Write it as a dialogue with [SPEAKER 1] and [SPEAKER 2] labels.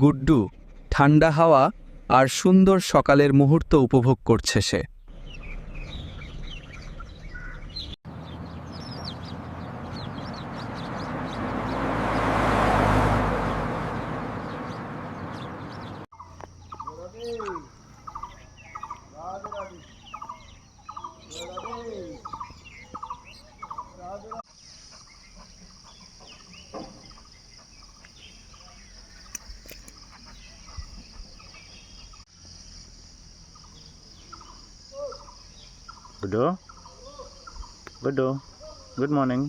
[SPEAKER 1] গুড্ডু ঠান্ডা হাওয়া আর সুন্দর সকালের মুহূর্ত উপভোগ করছে সে।
[SPEAKER 2] Gudo, Gudo, good morning.